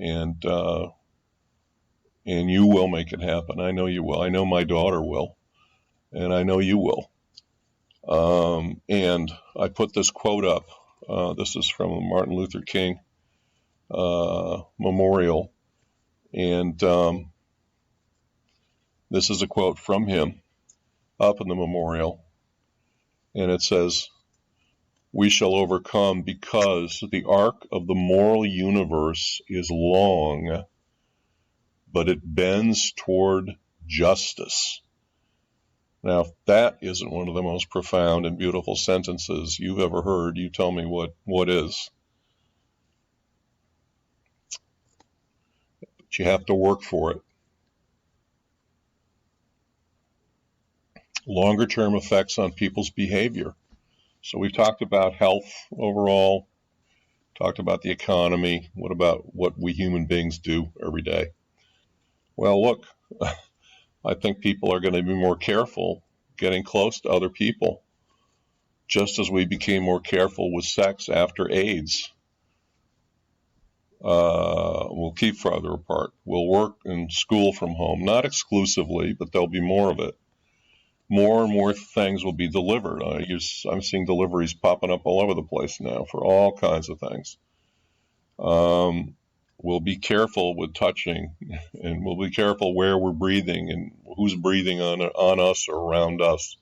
and you will make it happen. I know you will. I know my daughter will, and I know you will. And I put this quote up. This is from the Martin Luther King memorial, and this is a quote from him up in the memorial, and it says, "We shall overcome because the arc of the moral universe is long, but it bends toward justice." Now, if that isn't one of the most profound and beautiful sentences you've ever heard, you tell me what is. But you have to work for it. Longer term effects on people's behavior. So we've talked about health overall, talked about the economy. What about what we human beings do every day? Well, look, I think people are going to be more careful getting close to other people, just as we became more careful with sex after AIDS. We'll keep farther apart. We'll work and school from home, not exclusively, but there'll be more of it. More and more things will be delivered. I'm seeing deliveries popping up all over the place now for all kinds of things. We'll be careful with touching, and we'll be careful where we're breathing and who's breathing on us or around us.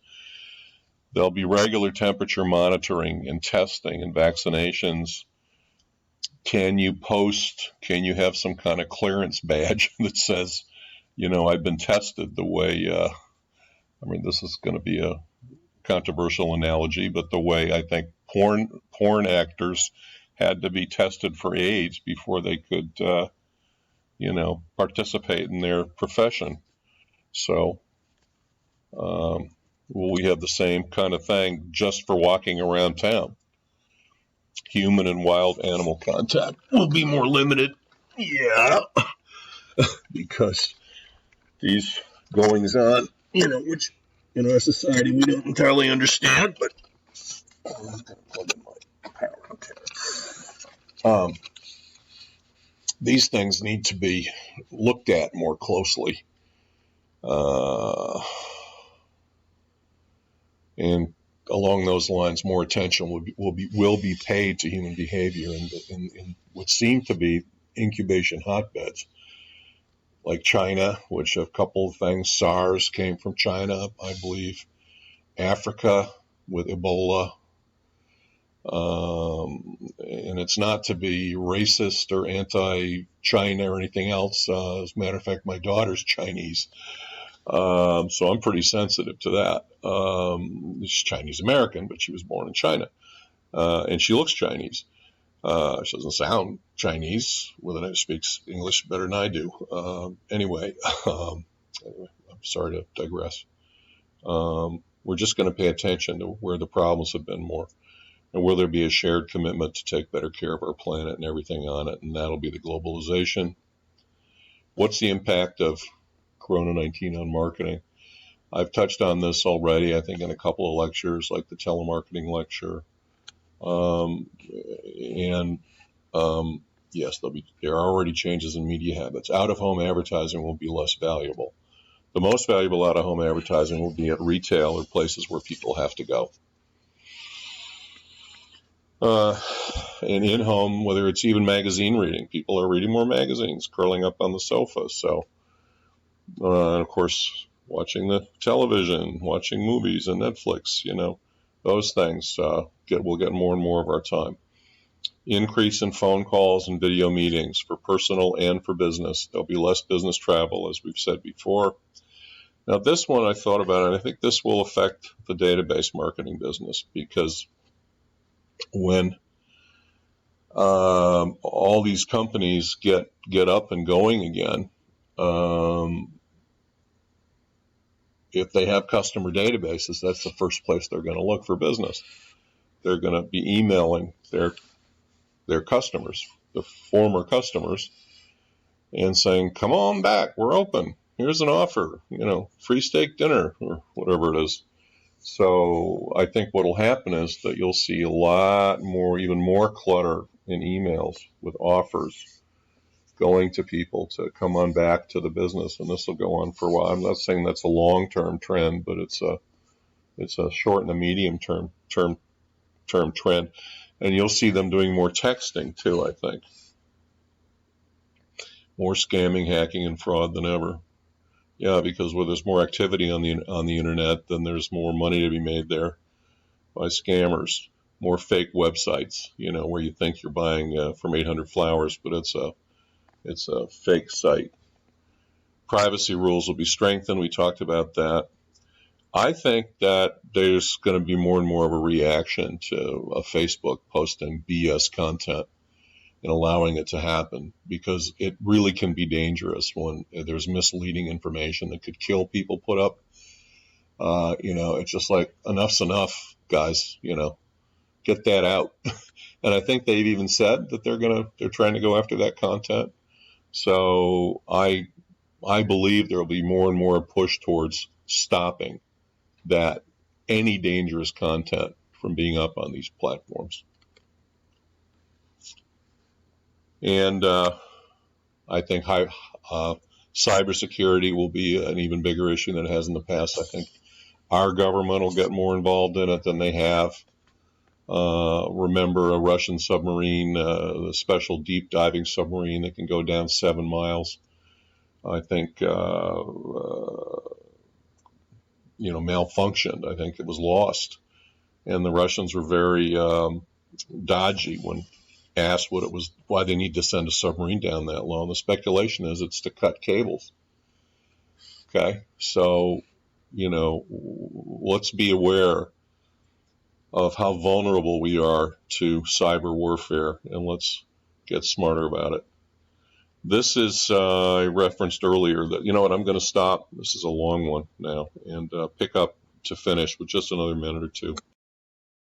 There'll be regular temperature monitoring and testing and vaccinations. Can you have some kind of clearance badge that says, I've been tested the way, this is going to be a controversial analogy, but the way I think porn actors had to be tested for AIDS before they could, participate in their profession. So, will we have the same kind of thing just for walking around town? Human and wild animal contact will be more limited. Yeah. Because these goings on, which in our society we don't entirely understand, but I'm going to plug in my power. Okay. These things need to be looked at more closely. And along those lines, more attention will be paid to human behavior in what seem to be incubation hotbeds, like China, which a couple of things. SARS came from China, I believe. Africa with Ebola. And it's not to be racist or anti-China or anything else. As a matter of fact, my daughter's Chinese. So I'm pretty sensitive to that. She's Chinese American, but she was born in China. And she looks Chinese. She doesn't sound Chinese, whether she speaks English better than I do. Anyway, I'm sorry to digress. We're just going to pay attention to where the problems have been more. And will there be a shared commitment to take better care of our planet and everything on it? And that'll be the globalization. What's the impact of Corona-19 on marketing? I've touched on this already, I think, in a couple of lectures, like the telemarketing lecture. Yes, there are already changes in media habits. Out-of-home advertising will be less valuable. The most valuable out-of-home advertising will be at retail or places where people have to go. And in-home, whether it's even magazine reading, people are reading more magazines, curling up on the sofa. So, and of course, watching the television, watching movies and Netflix, those things will get more and more of our time. Increase in phone calls and video meetings for personal and for business. There'll be less business travel, as we've said before. Now, this one I thought about, and I think this will affect the database marketing business, because when all these companies get up and going again, if they have customer databases, that's the first place they're going to look for business. They're going to be emailing their customers, the former customers, and saying, "Come on back, we're open. Here's an offer, free steak dinner," or whatever it is. So I think what will happen is that you'll see a lot more, even more clutter in emails with offers going to people to come on back to the business, and this will go on for a while. I'm not saying that's a long-term trend, but it's a short and a medium-term trend, and you'll see them doing more texting too. I think more scamming, hacking, and fraud than ever. Yeah, because where there's more activity on the internet, then there's more money to be made there by scammers. More fake websites, where you think you're buying from 800 Flowers, but it's a fake site. Privacy rules will be strengthened. We talked about that. I think that there's going to be more and more of a reaction to Facebook posting BS content and allowing it to happen, because it really can be dangerous when there's misleading information that could kill people put up. It's just like, enough's enough, guys, get that out. And I think they've even said that they're trying to go after that content. So I believe there will be more and more push towards stopping that, any dangerous content from being up on these platforms. And I think cybersecurity will be an even bigger issue than it has in the past. I think our government will get more involved in it than they have. Remember a Russian submarine, the special deep diving submarine that can go down 7 miles. I think, malfunctioned. I think it was lost. And the Russians were very dodgy when asked why they need to send a submarine down that low. And the speculation is it's to cut cables. Okay, so, let's be aware of how vulnerable we are to cyber warfare, and let's get smarter about it. This is, I referenced earlier that, I'm going to stop. This is a long one now, and pick up to finish with just another minute or two.